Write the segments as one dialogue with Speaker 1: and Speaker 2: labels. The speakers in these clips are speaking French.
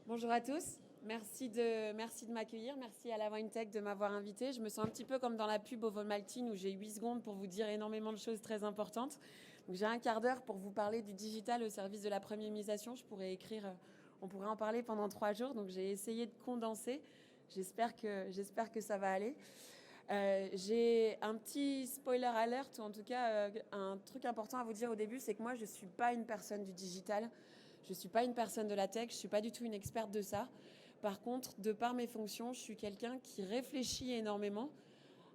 Speaker 1: Bonjour à tous. Merci de m'accueillir. Merci à la WineTech de m'avoir invité. Je me sens un petit peu comme dans la pub au Vomaltine où j'ai 8 secondes pour vous dire énormément de choses très importantes. Donc j'ai un quart d'heure pour vous parler du digital au service de la premiumisation. On pourrait en parler pendant 3 jours. Donc j'ai essayé de condenser. J'espère que ça va aller. J'ai un petit spoiler alert, ou en tout cas un truc important à vous dire au début, c'est que moi je ne suis pas une personne du digital, je ne suis pas une personne de la tech, je ne suis pas du tout une experte de ça. Par contre, de par mes fonctions, je suis quelqu'un qui réfléchit énormément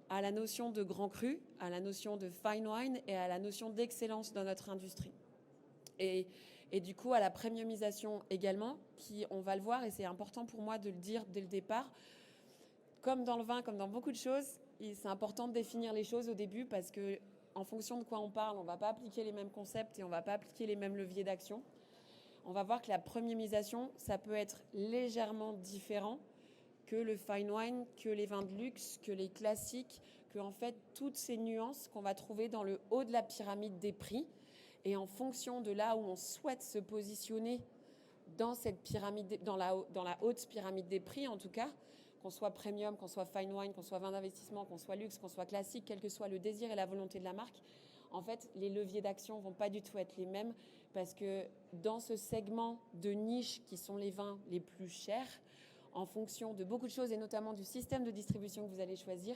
Speaker 1: à la notion de grand cru, à la notion de fine wine et à la notion d'excellence dans notre industrie. Et du coup, à la premiumisation également, qui, on va le voir, et c'est important pour moi de le dire dès le départ, comme dans le vin, comme dans beaucoup de choses, c'est important de définir les choses au début parce que, en fonction de quoi on parle, on ne va pas appliquer les mêmes concepts et on ne va pas appliquer les mêmes leviers d'action. On va voir que la premiumisation, ça peut être légèrement différent que le fine wine, que les vins de luxe, que les classiques, que en fait toutes ces nuances qu'on va trouver dans le haut de la pyramide des prix. Et en fonction de là où on souhaite se positionner dans cette pyramide, dans la haute pyramide des prix en tout cas, qu'on soit premium, qu'on soit fine wine, qu'on soit vin d'investissement, qu'on soit luxe, qu'on soit classique, quel que soit le désir et la volonté de la marque, en fait, les leviers d'action vont pas du tout être les mêmes parce que dans ce segment de niche qui sont les vins les plus chers, en fonction de beaucoup de choses et notamment du système de distribution que vous allez choisir,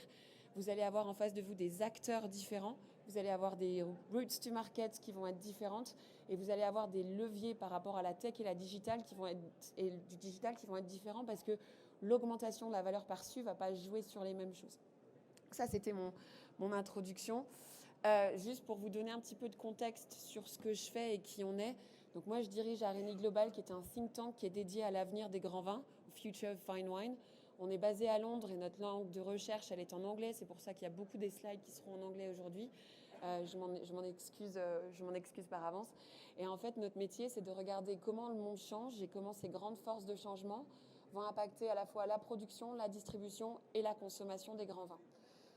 Speaker 1: vous allez avoir en face de vous des acteurs différents, vous allez avoir des routes to market qui vont être différentes et vous allez avoir des leviers par rapport à la tech et la digital qui vont être différents parce que l'augmentation de la valeur perçue ne va pas jouer sur les mêmes choses. Ça, c'était mon introduction. Juste pour vous donner un petit peu de contexte sur ce que je fais et qui on est. Donc moi, je dirige Arénie Global, qui est un think tank qui est dédié à l'avenir des grands vins, au Future of Fine Wine. On est basé à Londres et notre langue de recherche, elle est en anglais. C'est pour ça qu'il y a beaucoup des slides qui seront en anglais aujourd'hui. Je m'en excuse par avance. Et en fait, notre métier, c'est de regarder comment le monde change et comment ces grandes forces de changement vont impacter à la fois la production, la distribution et la consommation des grands vins.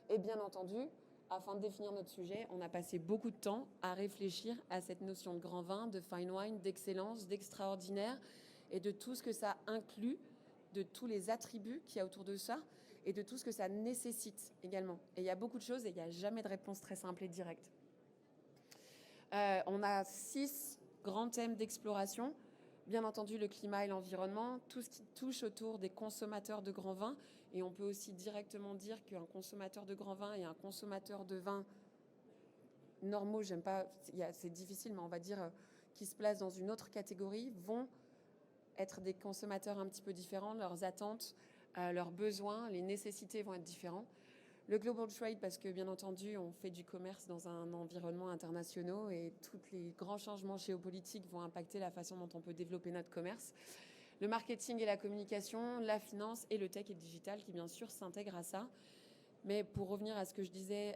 Speaker 1: Et bien entendu, afin de définir notre sujet, on a passé beaucoup de temps à réfléchir à cette notion de grand vin, de fine wine, d'excellence, d'extraordinaire et de tout ce que ça inclut, de tous les attributs qu'il y a autour de ça et de tout ce que ça nécessite également. Et il y a beaucoup de choses et il n'y a jamais de réponse très simple et directe. On a 6 grands thèmes d'exploration. Bien entendu, le climat et l'environnement, tout ce qui touche autour des consommateurs de grands vins. Et on peut aussi directement dire qu'un consommateur de grands vins et un consommateur de vins normaux, j'aime pas, c'est difficile, mais on va dire qui se placent dans une autre catégorie, vont être des consommateurs un petit peu différents. Leurs attentes, leurs besoins, les nécessités vont être différents. Le global trade, parce que bien entendu, on fait du commerce dans un environnement international et tous les grands changements géopolitiques vont impacter la façon dont on peut développer notre commerce. Le marketing et la communication, la finance et le tech et le digital qui, bien sûr, s'intègrent à ça. Mais pour revenir à ce que je disais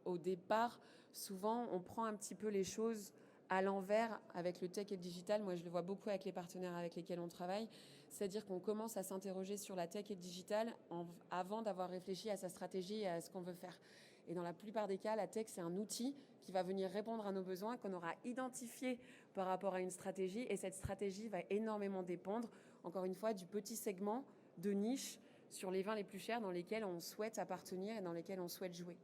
Speaker 1: au départ, souvent, on prend un petit peu les choses à l'envers avec le tech et le digital. Moi, je le vois beaucoup avec les partenaires avec lesquels on travaille. C'est-à-dire qu'on commence à s'interroger sur la tech et le digital avant d'avoir réfléchi à sa stratégie et à ce qu'on veut faire. Et dans la plupart des cas, la tech, c'est un outil qui va venir répondre à nos besoins, qu'on aura identifié par rapport à une stratégie. Et cette stratégie va énormément dépendre, encore une fois, du petit segment de niche sur les vins les plus chers dans lesquels on souhaite appartenir et dans lesquels on souhaite jouer.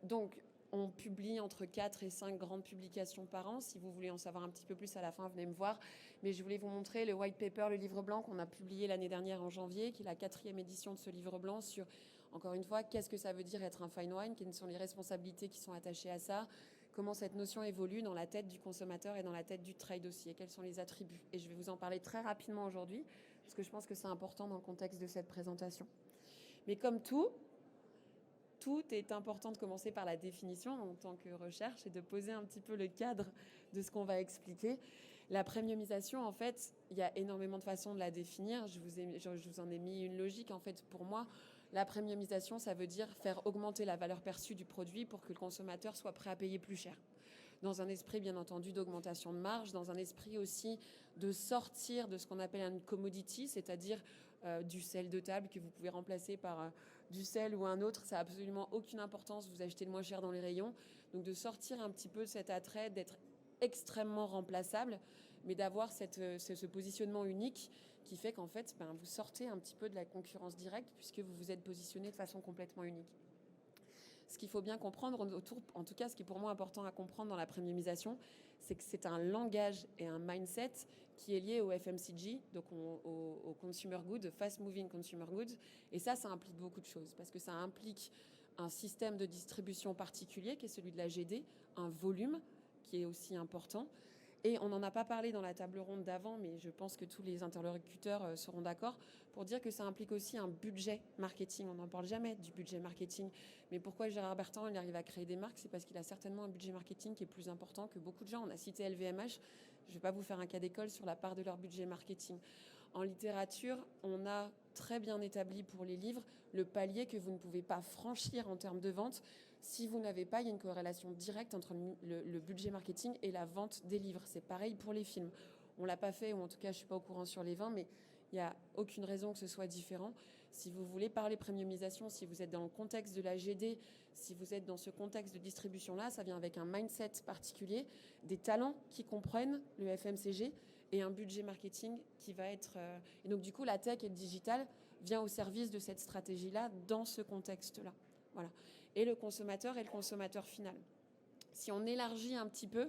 Speaker 1: Donc, on publie entre 4 et 5 grandes publications par an. Si vous voulez en savoir un petit peu plus à la fin, venez me voir. Mais je voulais vous montrer le white paper, le livre blanc qu'on a publié l'année dernière en janvier, qui est la 4e édition de ce livre blanc sur, encore une fois, qu'est-ce que ça veut dire être un fine wine, quelles sont les responsabilités qui sont attachées à ça, comment cette notion évolue dans la tête du consommateur et dans la tête du trade aussi, et quels sont les attributs. Et je vais vous en parler très rapidement aujourd'hui, parce que je pense que c'est important dans le contexte de cette présentation. Mais comme tout est important de commencer par la définition en tant que recherche et de poser un petit peu le cadre de ce qu'on va expliquer. La premiumisation, en fait, il y a énormément de façons de la définir. Je vous en ai mis une logique. En fait, pour moi, la premiumisation, ça veut dire faire augmenter la valeur perçue du produit pour que le consommateur soit prêt à payer plus cher. Dans un esprit, bien entendu, d'augmentation de marge, dans un esprit aussi de sortir de ce qu'on appelle un commodity, c'est-à-dire du sel de table que vous pouvez remplacer par du sel ou un autre. Ça n'a absolument aucune importance, vous achetez le moins cher dans les rayons. Donc de sortir un petit peu de cet attrait, d'être extrêmement remplaçable, mais d'avoir ce positionnement unique qui fait qu'en fait, vous sortez un petit peu de la concurrence directe puisque vous vous êtes positionné de façon complètement unique. Ce qu'il faut bien comprendre autour, en tout cas ce qui est pour moi important à comprendre dans la premiumisation, c'est que c'est un langage et un mindset qui est lié au FMCG, donc au consumer goods, fast moving consumer goods. Et ça implique beaucoup de choses parce que ça implique un système de distribution particulier qui est celui de la GD, un volume qui est aussi important. Et on n'en a pas parlé dans la table ronde d'avant, mais je pense que tous les interlocuteurs seront d'accord pour dire que ça implique aussi un budget marketing. On n'en parle jamais du budget marketing. Mais pourquoi Gérard Bertrand il arrive à créer des marques? C'est parce qu'il a certainement un budget marketing qui est plus important que beaucoup de gens. On a cité LVMH. Je ne vais pas vous faire un cas d'école sur la part de leur budget marketing. En littérature, on a très bien établi pour les livres le palier que vous ne pouvez pas franchir en termes de vente. Si vous n'avez pas, il y a une corrélation directe entre le budget marketing et la vente des livres. C'est pareil pour les films. On ne l'a pas fait, ou en tout cas, je ne suis pas au courant sur les vins, mais il n'y a aucune raison que ce soit différent. Si vous voulez parler premiumisation, si vous êtes dans le contexte de la GD, si vous êtes dans ce contexte de distribution-là, ça vient avec un mindset particulier, des talents qui comprennent le FMCG et un budget marketing qui va être... Et donc, du coup, la tech et le digital vient au service de cette stratégie-là dans ce contexte-là. Voilà. Et le consommateur final. Si on élargit un petit peu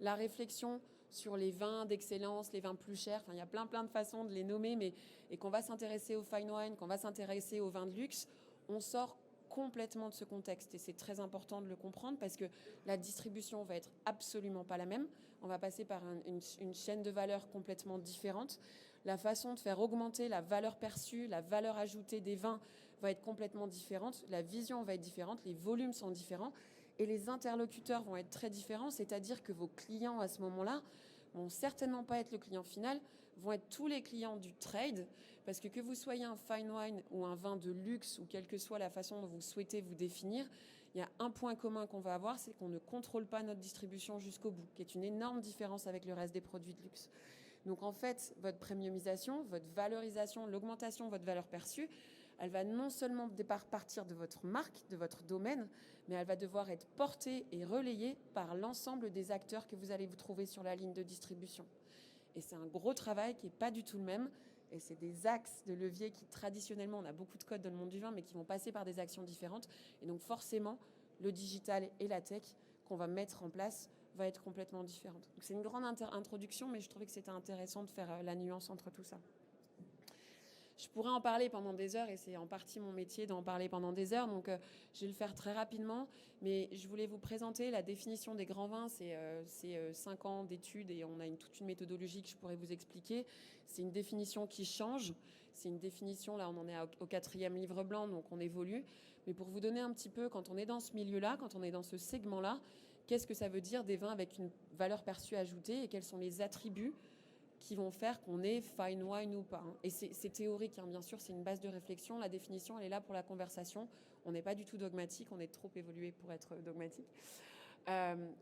Speaker 1: la réflexion sur les vins d'excellence, les vins plus chers, il y a plein de façons de les nommer, et qu'on va s'intéresser au fine wine, qu'on va s'intéresser aux vins de luxe, on sort complètement de ce contexte. Et c'est très important de le comprendre parce que la distribution va être absolument pas la même. On va passer par une chaîne de valeur complètement différente. La façon de faire augmenter la valeur perçue, la valeur ajoutée des vins va être complètement différente. La vision va être différente, les volumes sont différents et les interlocuteurs vont être très différents. C'est-à-dire que vos clients à ce moment-là vont certainement pas être le client final, vont être tous les clients du trade, parce que vous soyez un fine wine ou un vin de luxe, ou quelle que soit la façon dont vous souhaitez vous définir, il y a un point commun qu'on va avoir, c'est qu'on ne contrôle pas notre distribution jusqu'au bout, qui est une énorme différence avec le reste des produits de luxe. Donc en fait, votre premiumisation, votre valorisation, l'augmentation de votre valeur perçue, elle va non seulement partir de votre marque, de votre domaine, mais elle va devoir être portée et relayée par l'ensemble des acteurs que vous allez vous trouver sur la ligne de distribution. Et c'est un gros travail qui n'est pas du tout le même. Et c'est des axes de levier qui, traditionnellement, on a beaucoup de codes dans le monde du vin, mais qui vont passer par des actions différentes. Et donc, forcément, le digital et la tech qu'on va mettre en place va être complètement différente. Donc, c'est une grande introduction, mais je trouvais que c'était intéressant de faire la nuance entre tout ça. Je pourrais en parler pendant des heures et c'est en partie mon métier d'en parler pendant des heures. Donc, je vais le faire très rapidement. Mais je voulais vous présenter la définition des grands vins. C'est 5 ans d'études et on a toute une méthodologie que je pourrais vous expliquer. C'est une définition qui change. C'est une définition, là, on en est au 4e livre blanc, donc on évolue. Mais pour vous donner un petit peu, quand on est dans ce milieu-là, quand on est dans ce segment-là, qu'est-ce que ça veut dire des vins avec une valeur perçue ajoutée et quels sont les attributs qui vont faire qu'on est fine wine ou pas. Et c'est théorique, bien sûr, c'est une base de réflexion. La définition, elle est là pour la conversation. On n'est pas du tout dogmatique, on est trop évolué pour être dogmatique.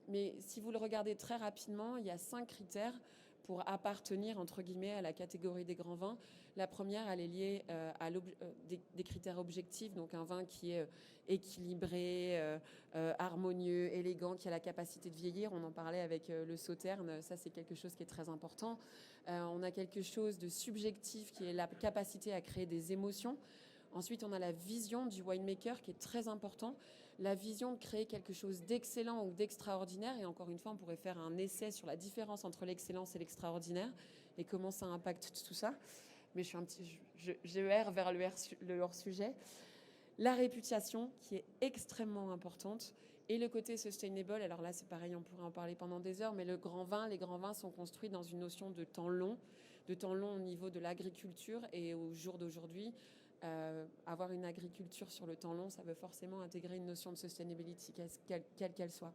Speaker 1: Mais si vous le regardez très rapidement, il y a 5 critères pour appartenir, entre guillemets, à la catégorie des grands vins. La première, elle est liée à des critères objectifs, donc un vin qui est équilibré, harmonieux, élégant, qui a la capacité de vieillir. On en parlait avec le Sauterne, ça c'est quelque chose qui est très important. On a quelque chose de subjectif qui est la capacité à créer des émotions. Ensuite, on a la vision du winemaker qui est très important. La vision de créer quelque chose d'excellent ou d'extraordinaire. Et encore une fois, on pourrait faire un essai sur la différence entre l'excellence et l'extraordinaire et comment ça impacte tout ça. Mais je erre vers le hors-sujet. La réputation qui est extrêmement importante. Et le côté sustainable, alors là c'est pareil, on pourrait en parler pendant des heures, mais les grands vins sont construits dans une notion de temps long au niveau de l'agriculture. Et au jour d'aujourd'hui, avoir une agriculture sur le temps long, ça veut forcément intégrer une notion de sustainability, quelle qu'elle soit.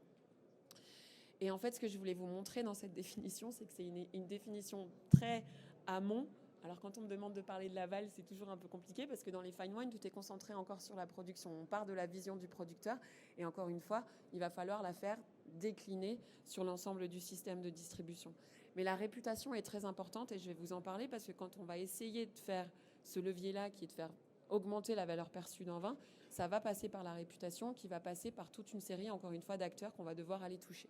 Speaker 1: Et en fait, ce que je voulais vous montrer dans cette définition, c'est que c'est une définition très amont. Alors quand on me demande de parler de l'aval, c'est toujours un peu compliqué parce que dans les fine wine, tout est concentré encore sur la production. On part de la vision du producteur et encore une fois, il va falloir la faire décliner sur l'ensemble du système de distribution. Mais la réputation est très importante et je vais vous en parler parce que quand on va essayer de faire ce levier-là qui est de faire augmenter la valeur perçue d'un vin, ça va passer par la réputation qui va passer par toute une série, encore une fois, d'acteurs qu'on va devoir aller toucher.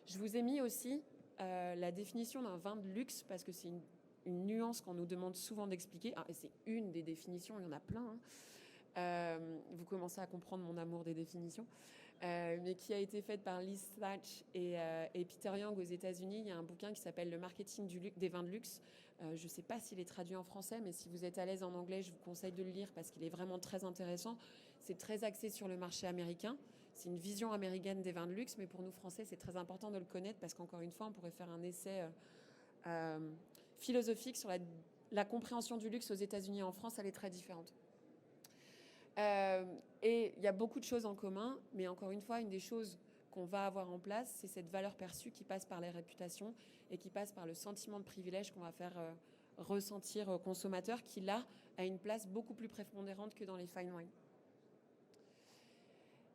Speaker 1: Je vous ai mis aussi la définition d'un vin de luxe, parce que c'est une nuance qu'on nous demande souvent d'expliquer. Et c'est une des définitions, il y en a plein. Vous commencez à comprendre mon amour des définitions. Mais qui a été faite par Liz Thatch et Peter Young aux États-Unis. Il y a un bouquin qui s'appelle Le marketing des vins de luxe. Je ne sais pas s'il est traduit en français, mais si vous êtes à l'aise en anglais, je vous conseille de le lire parce qu'il est vraiment très intéressant. C'est très axé sur le marché américain. C'est une vision américaine des vins de luxe, mais pour nous Français, c'est très important de le connaître parce qu'encore une fois, on pourrait faire un essai philosophique sur la compréhension du luxe aux États-Unis et en France. Elle est très différente. Et il y a beaucoup de choses en commun, mais encore une fois, une des choses qu'on va avoir en place, c'est cette valeur perçue qui passe par les réputations et qui passe par le sentiment de privilège qu'on va faire ressentir aux consommateurs, qui là a une place beaucoup plus prépondérante que dans les fine wines.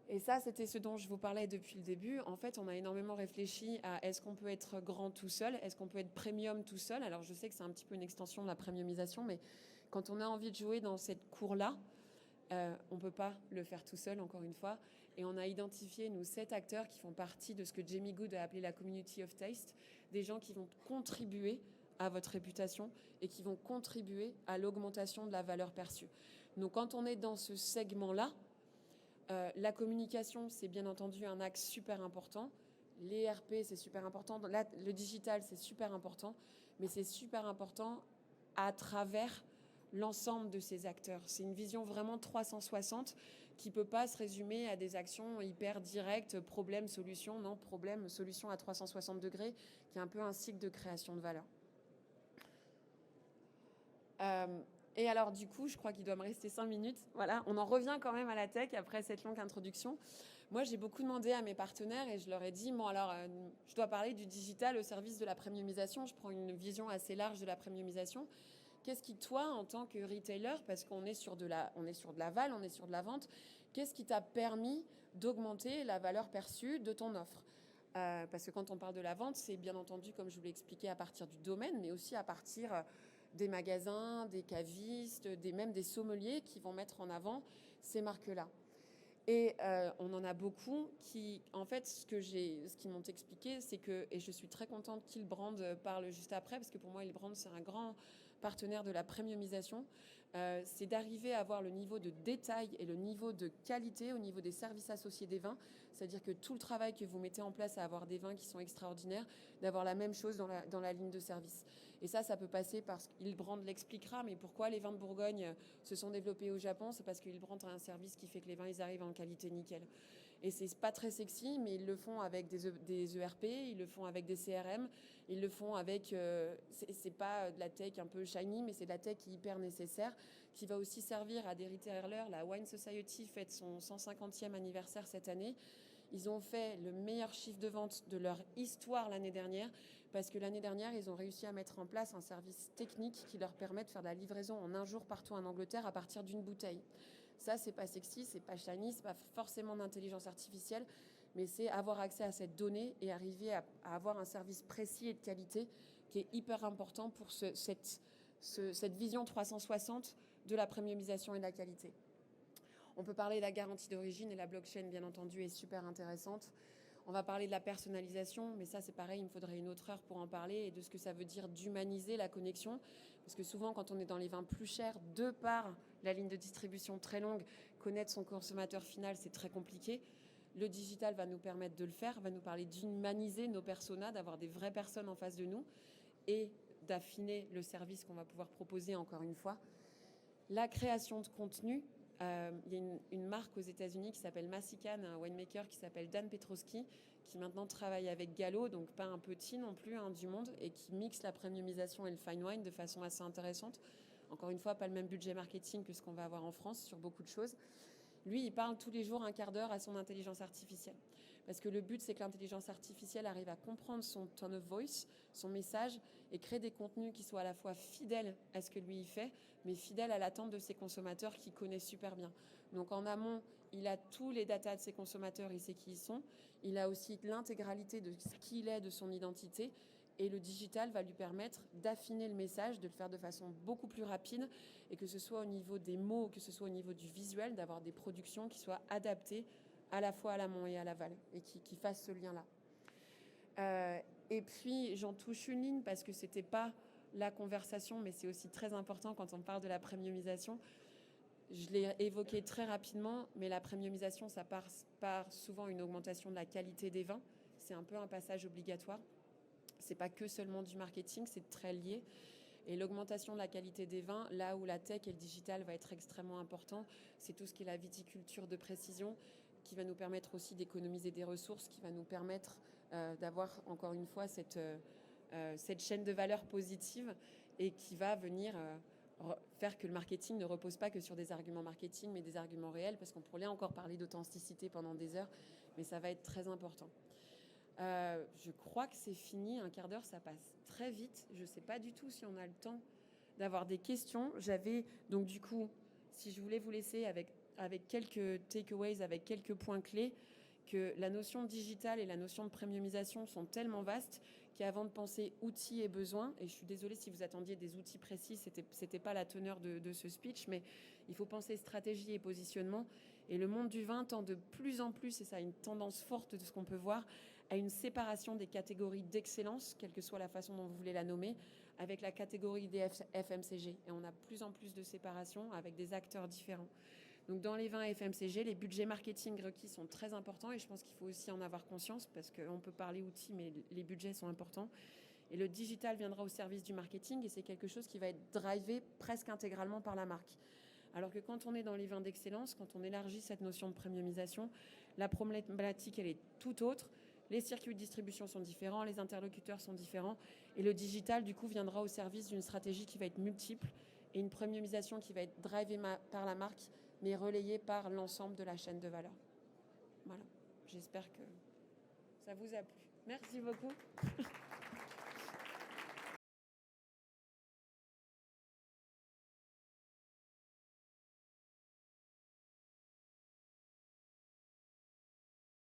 Speaker 1: Et ça, c'était ce dont je vous parlais depuis le début. En fait, on a énormément réfléchi à est-ce qu'on peut être grand tout seul, est-ce qu'on peut être premium tout seul. Alors je sais que c'est un petit peu une extension de la premiumisation, mais quand on a envie de jouer dans cette cour-là, on ne peut pas le faire tout seul, encore une fois. Et on a identifié, nous, 7 acteurs qui font partie de ce que Jamie Goode a appelé la community of taste, des gens qui vont contribuer à votre réputation et qui vont contribuer à l'augmentation de la valeur perçue. Donc, quand on est dans ce segment-là, la communication, c'est bien entendu un axe super important. Les RP, c'est super important. Là, le digital, c'est super important. Mais c'est super important à travers l'ensemble de ces acteurs. C'est une vision vraiment 360 qui ne peut pas se résumer à des actions hyper directes, problème, solution. Non, problème, solution à 360 degrés, qui est un peu un cycle de création de valeur. Et alors du coup, je crois qu'il doit me rester 5 minutes. Voilà, on en revient quand même à la tech après cette longue introduction. Moi, j'ai beaucoup demandé à mes partenaires et je leur ai dit, bon alors, je dois parler du digital au service de la premiumisation. Je prends une vision assez large de la premiumisation. Qu'est-ce qui, toi, en tant que retailer, parce qu'on est sur de l'aval, on est sur de la vente, qu'est-ce qui t'a permis d'augmenter la valeur perçue de ton offre ? Parce que quand on parle de la vente, c'est bien entendu, comme je vous l'ai expliqué, à partir du domaine, mais aussi à partir des magasins, des cavistes, même des sommeliers qui vont mettre en avant ces marques-là. Et on en a beaucoup qui, en fait, ce qu'ils m'ont expliqué, c'est que, et je suis très contente qu'Hilbrand parle juste après, parce que pour moi, Hilbrand, c'est un grand partenaire de la premiumisation, c'est d'arriver à avoir le niveau de détail et le niveau de qualité au niveau des services associés des vins. C'est-à-dire que tout le travail que vous mettez en place à avoir des vins qui sont extraordinaires, d'avoir la même chose dans la ligne de service. Et ça peut passer parce qu'Hilbrand l'expliquera, mais pourquoi les vins de Bourgogne se sont développés au Japon, c'est parce qu'Hilbrand a un service qui fait que les vins, ils arrivent en qualité nickel. Et c'est pas très sexy, mais ils le font avec des ERP, ils le font avec des CRM, ils le font avec... c'est pas de la tech un peu shiny, mais c'est de la tech hyper nécessaire, qui va aussi servir à des retailers. La Wine Society fête son 150e anniversaire cette année. Ils ont fait le meilleur chiffre de vente de leur histoire l'année dernière, parce que l'année dernière, ils ont réussi à mettre en place un service technique qui leur permet de faire de la livraison en un jour partout en Angleterre à partir d'une bouteille. Ça, c'est pas sexy, c'est pas shiny, c'est pas forcément d'intelligence artificielle, mais c'est avoir accès à cette donnée et arriver à avoir un service précis et de qualité qui est hyper important pour cette vision 360 de la premiumisation et de la qualité. On peut parler de la garantie d'origine et la blockchain, bien entendu, est super intéressante. On va parler de la personnalisation, mais ça, c'est pareil, il me faudrait une autre heure pour en parler, et de ce que ça veut dire d'humaniser la connexion. Parce que souvent, quand on est dans les vins plus chers, de par la ligne de distribution très longue, connaître son consommateur final, c'est très compliqué. Le digital va nous permettre de le faire, va nous parler d'humaniser nos personas, d'avoir des vraies personnes en face de nous, et d'affiner le service qu'on va pouvoir proposer, encore une fois. La création de contenu. Il y a une marque aux États-Unis qui s'appelle Massican, un winemaker qui s'appelle Dan Petroski, qui maintenant travaille avec Gallo, donc pas un petit non plus du monde, et qui mixe la premiumisation et le fine wine de façon assez intéressante. Encore une fois, pas le même budget marketing que ce qu'on va avoir en France sur beaucoup de choses. Lui, il parle tous les jours un quart d'heure à son intelligence artificielle. Parce que le but, c'est que l'intelligence artificielle arrive à comprendre son tone of voice, son message, et créer des contenus qui soient à la fois fidèles à ce que lui il fait, mais fidèles à l'attente de ses consommateurs qu'il connaît super bien. Donc en amont, il a tous les datas de ses consommateurs, il sait qui ils sont. Il a aussi l'intégralité de ce qu'il est, de son identité. Et le digital va lui permettre d'affiner le message, de le faire de façon beaucoup plus rapide, et que ce soit au niveau des mots, que ce soit au niveau du visuel, d'avoir des productions qui soient adaptées à la fois à l'amont et à l'aval, et qui fassent ce lien-là. Et puis, j'en touche une ligne parce que ce n'était pas la conversation, mais c'est aussi très important quand on parle de la premiumisation. Je l'ai évoqué très rapidement, mais la premiumisation, ça passe par souvent une augmentation de la qualité des vins. C'est un peu un passage obligatoire. Ce n'est pas que seulement du marketing, c'est très lié. Et l'augmentation de la qualité des vins, là où la tech et le digital va être extrêmement important, c'est tout ce qui est la viticulture de précision, qui va nous permettre aussi d'économiser des ressources, qui va nous permettre d'avoir encore une fois cette chaîne de valeur positive et qui va venir faire que le marketing ne repose pas que sur des arguments marketing, mais des arguments réels, parce qu'on pourrait encore parler d'authenticité pendant des heures, mais ça va être très important. Je crois que c'est fini, un quart d'heure, ça passe très vite. Je ne sais pas du tout si on a le temps d'avoir des questions. J'avais donc du coup, si je voulais vous laisser avec quelques takeaways, avec quelques points clés, que la notion de digital et la notion de premiumisation sont tellement vastes qu'avant de penser outils et besoins, et je suis désolée si vous attendiez des outils précis, c'était pas la teneur de ce speech, mais il faut penser stratégie et positionnement. Et le monde du vin tend de plus en plus, et ça a une tendance forte de ce qu'on peut voir, à une séparation des catégories d'excellence, quelle que soit la façon dont vous voulez la nommer, avec la catégorie des FMCG. Et on a de plus en plus de séparation avec des acteurs différents. Donc dans les vins FMCG, les budgets marketing requis sont très importants et je pense qu'il faut aussi en avoir conscience parce qu'on peut parler outils, mais les budgets sont importants. Et le digital viendra au service du marketing et c'est quelque chose qui va être drivé presque intégralement par la marque. Alors que quand on est dans les vins d'excellence, quand on élargit cette notion de premiumisation, la problématique, elle est tout autre. Les circuits de distribution sont différents, les interlocuteurs sont différents et le digital, du coup, viendra au service d'une stratégie qui va être multiple et une premiumisation qui va être drivée par la marque mais relayée par l'ensemble de la chaîne de valeur. Voilà, j'espère que ça vous a plu. Merci beaucoup.